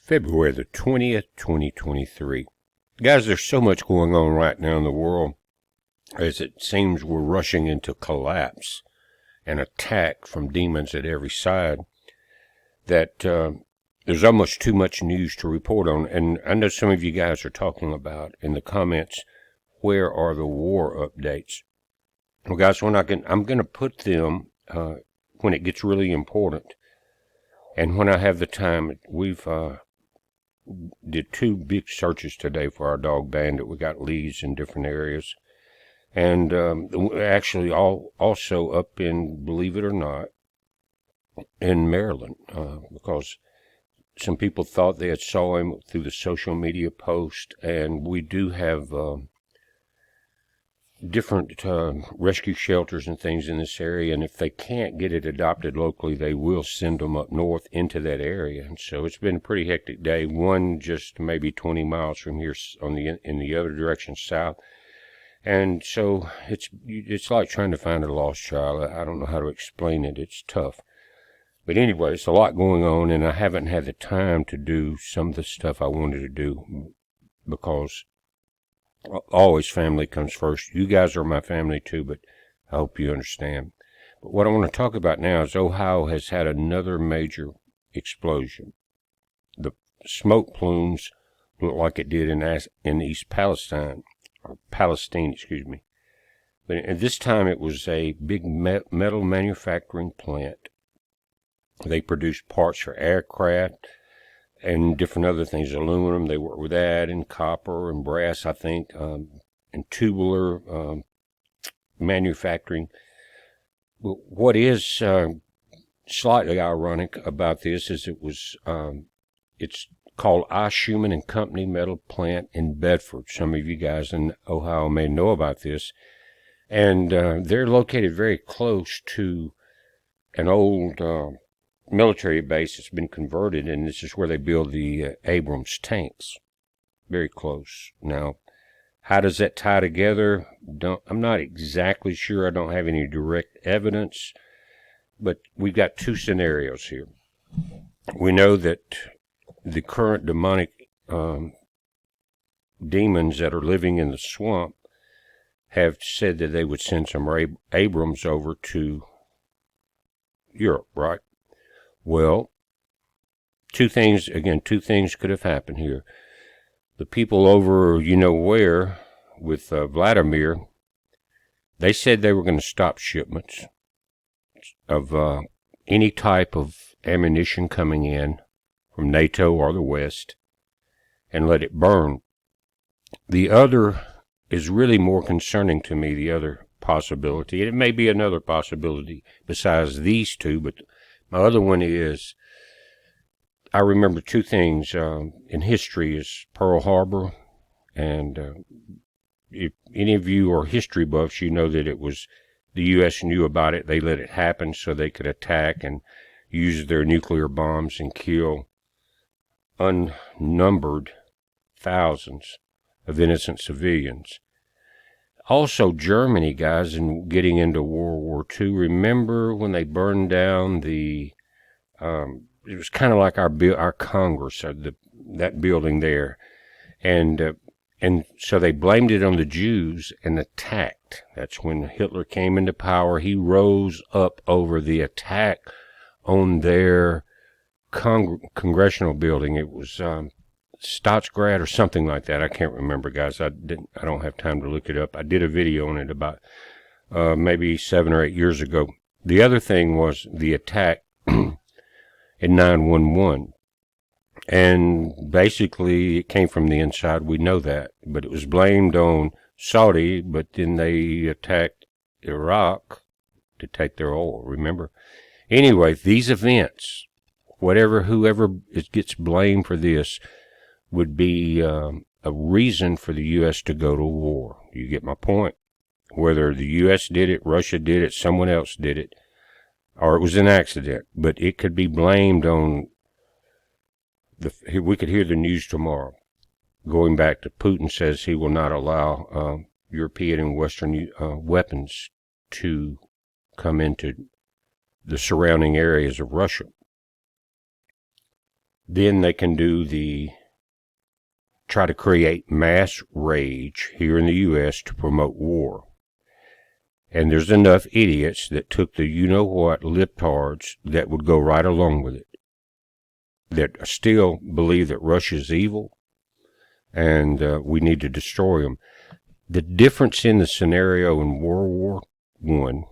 February the 20th, 2023. Guys, there's so much going on right now in the world, as it seems we're rushing into collapse and attack from demons at every side, that there's almost too much news to report on. And I know some of you guys are talking about in the comments, where are the war updates? Well, guys, I'm going to put them when it gets really important. And when I have the time, we've did 2 big searches today for our dog Bandit. We got leads in different areas. And actually also up in, believe it or not, in Maryland, because some people thought they had saw him through the social media post, and we do have different rescue shelters and things in this area, and if they can't get it adopted locally, they will send them up north into that area. And so it's been a pretty hectic day. One just maybe 20 miles from here in the other direction south. And so it's like trying to find a lost child. I don't know how to explain it. It's tough. But anyway, it's a lot going on, and I haven't had the time to do some of the stuff I wanted to do, because always family comes first. You guys are my family too, but I hope you understand. But what I want to talk about now is Ohio has had another major explosion. The smoke plumes look like it did in East Palestine, or Palestine, excuse me. But at this time it was a big metal manufacturing plant. They produced parts for aircraft and different other things, aluminum. They work with that, and copper and brass, I think, and tubular manufacturing. But what is slightly ironic about this is it's called Schumann and Company Metal Plant in Bedford. Some of you guys in Ohio may know about this. And they're located very close to an old military base that's been converted, and this is where they build the Abrams tanks. Very close. Now, how does that tie together? I'm not exactly sure. I don't have any direct evidence, but we've got 2 scenarios here. We know that the current demonic demons that are living in the swamp have said that they would send some Abrams over to Europe, right? Well, 2 things could have happened here. The people over, you know where, with Vladimir, they said they were going to stop shipments of any type of ammunition coming in from NATO or the West, and let it burn. The other is really more concerning to me, the other possibility, and it may be another possibility besides these 2, but my other one is, I remember 2 things in history is Pearl Harbor, and if any of you are history buffs, you know that it was the U.S. knew about it. They let it happen so they could attack and use their nuclear bombs and kill unnumbered thousands of innocent civilians. Also, Germany, guys, and getting into World War II, remember when they burned down the, it was kind of like our Congress, that building there, and so they blamed it on the Jews and attacked. That's when Hitler came into power. He rose up over the attack on their congressional building. It was Statsgrad or something like that. I can't remember, guys. I don't have time to look it up. I did a video on it about maybe 7 or 8 years ago. The other thing was the attack in 9/11, and basically it came from the inside. We know that, but it was blamed on Saudi. But then they attacked Iraq to take their oil. Remember? Anyway, these events, whoever gets blamed for this, would be a reason for the U.S. to go to war. You get my point? Whether the U.S. did it, Russia did it, someone else did it, or it was an accident. But it could be blamed on we could hear the news tomorrow. Going back to Putin says he will not allow European and Western weapons to come into the surrounding areas of Russia. then they can try to create mass rage here in the U.S. to promote war. And there's enough idiots that took the you-know-what libtards that would go right along with it, that still believe that Russia's evil and we need to destroy them. The difference in the scenario in World War I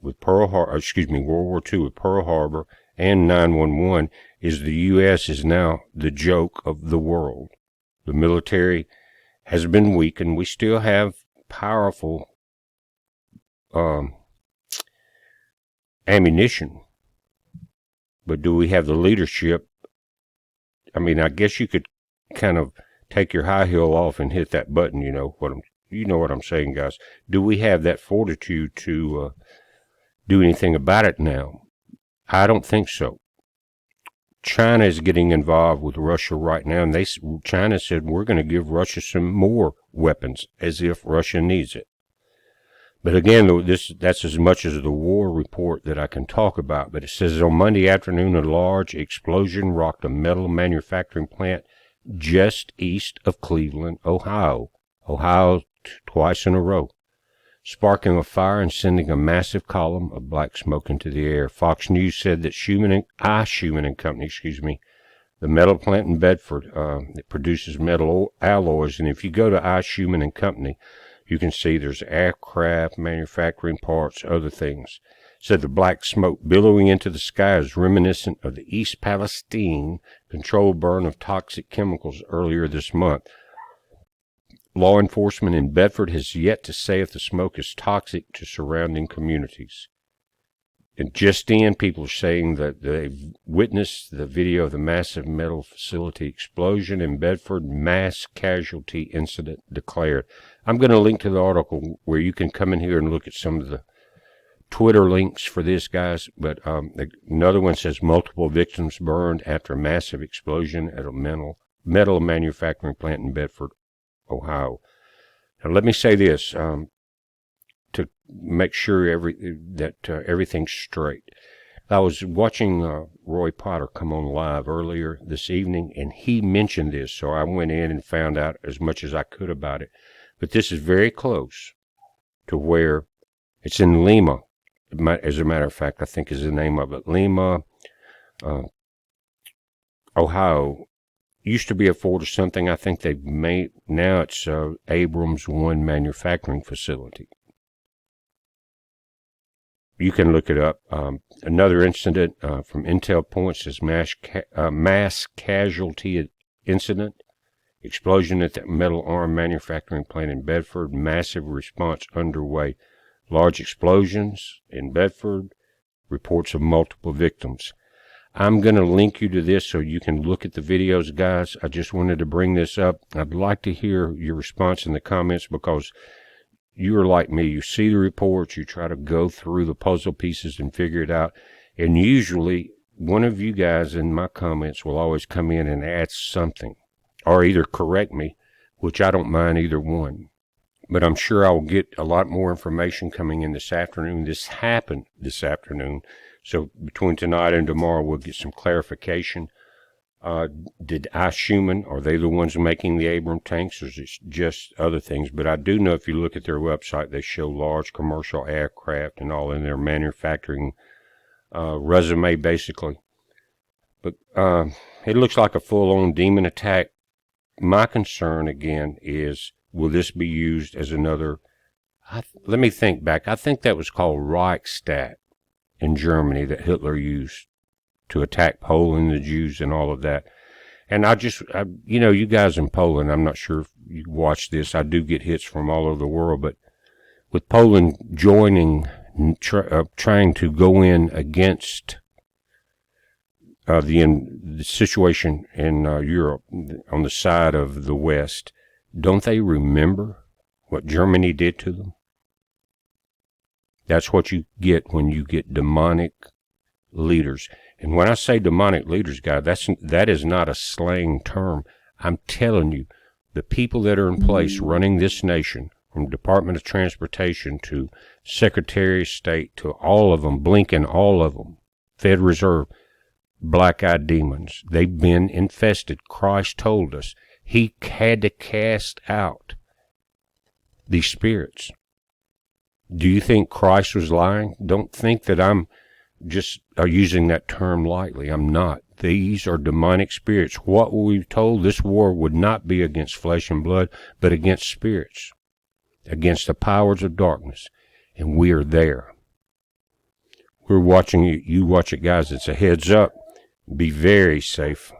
with World War II with Pearl Harbor and 9/11 is the U.S. is now the joke of the world. The military has been weakened. We still have powerful ammunition, but do we have the leadership? I mean, I guess you could kind of take your high heel off and hit that button. You know what I'm saying, guys. Do we have that fortitude to do anything about it now? I don't think so. China is getting involved with Russia right now, and China said we're going to give Russia some more weapons, as if Russia needs it. But again, that's as much as the war report that I can talk about. But it says on Monday afternoon, a large explosion rocked a metal manufacturing plant just east of Cleveland, Ohio. Twice in a row, sparking a fire and sending a massive column of black smoke into the air. Fox News said that Schumann and Company, the metal plant in Bedford, that produces metal alloys. And if you go to Schumann and Company, you can see there's aircraft manufacturing parts, other things. Said the black smoke billowing into the sky is reminiscent of the East Palestine controlled burn of toxic chemicals earlier this month. Law enforcement in Bedford has yet to say if the smoke is toxic to surrounding communities. And just in, people are saying that they've witnessed the video of the massive metal facility explosion in Bedford, mass casualty incident declared. I'm going to link to the article where you can come in here and look at some of the Twitter links for this, guys. But another one says multiple victims burned after a massive explosion at a metal manufacturing plant in Bedford, Ohio. Now, let me say this to make sure everything's straight. I was watching Roy Potter come on live earlier this evening, and he mentioned this, so I went in and found out as much as I could about it. But this is very close to where it's in Lima. As a matter of fact, I think is the name of it. Lima, Ohio. Used to be a Ford or something. I think they've made, now it's Abrams One manufacturing facility. You can look it up. Another incident from Intel Point says mass casualty incident. Explosion at the metal arm manufacturing plant in Bedford. Massive response underway. Large explosions in Bedford. Reports of multiple victims. I'm going to link you to this so you can look at the videos, guys. I just wanted to bring this up. I'd like to hear your response in the comments because you're like me. You see the reports, you try to go through the puzzle pieces and figure it out. And usually, one of you guys in my comments will always come in and add something or either correct me, which I don't mind either one. But I'm sure I'll get a lot more information coming in this afternoon. This happened this afternoon. So between tonight and tomorrow, we'll get some clarification. Did Schumann, are they the ones making the Abrams tanks, or is it just other things? But I do know if you look at their website, they show large commercial aircraft and all in their manufacturing resume, basically. But it looks like a full-on demon attack. My concern, again, is will this be used as another... let me think back. I think that was called Reichstag in Germany that Hitler used to attack Poland, the Jews, and all of that. And you guys in Poland, I'm not sure if you watch this. I do get hits from all over the world, but with Poland joining, trying to go in against the situation in Europe on the side of the West, don't they remember what Germany did to them? That's what you get when you get demonic leaders. And when I say demonic leaders, guys, that is not a slang term. I'm telling you, the people that are in place running this nation, from Department of Transportation to Secretary of State to all of them, Blinken, all of them, Fed Reserve, black-eyed demons. They've been infested. Christ told us he had to cast out these spirits. Do you think Christ was lying? Don't think that I'm just using that term lightly. I'm not. These are demonic spirits. What we've told, this war would not be against flesh and blood, but against spirits, against the powers of darkness. And we are there. We're watching you. You watch it, guys. It's a heads up. Be very safe.